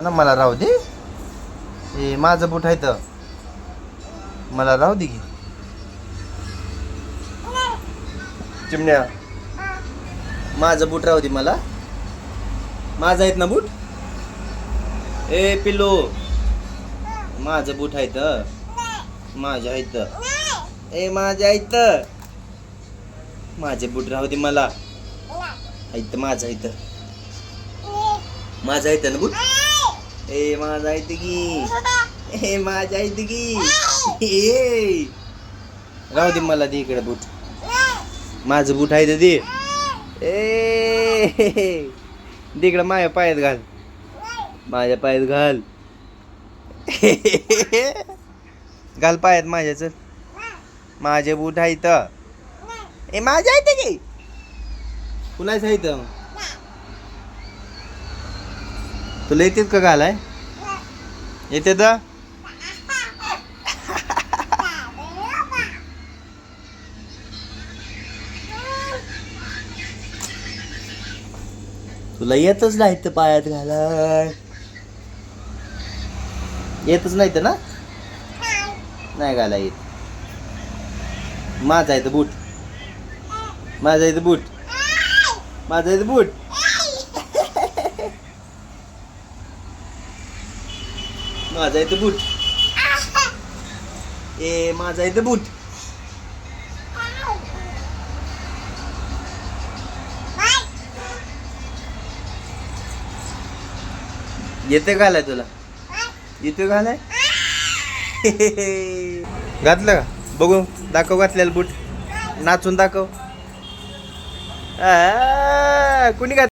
ना मला राहू दे. ए माझं बूट आहे तर मला राहू दे की. चिमण्या माझं बूट राहू दे मला. माझं आहेत ना बूट. ए पिल्लू माझं बूट आहे तर माझ्या आहेत. ए माझ्या आहेत. माझे बूट राहू दे मला. आहेत माझं आहेत. माझं आहेत ना बूट. ए माझं आहेत की. ए माझ्या आहेत की. ए राहू दे मला दे इकडे बूट. माझं बूट आहे तर दे. ए दे इकडं माझ्या पायात घाल. माझ्या पायात घाल. घाल पायात माझ्या. चल माझे बूट आहेत. ए माझ्या आहेत की. कुणाच आहेत. तुला येतात का घालाय. येते तर तुला येतच नाही तर पायात घालाय. येतच नाही तर ना नाही घाला येत. माझा आहे तर बूट. माझा आहे तर बूट. माझा आहे तर बूट. माझा आहे तर बूट. ए माझा आहे तर बूट. येते घालाय तुला. येते घालाय. घातलं का बघू. दाखव घातलेलं बूट. नाचून दाखव. कुणी घात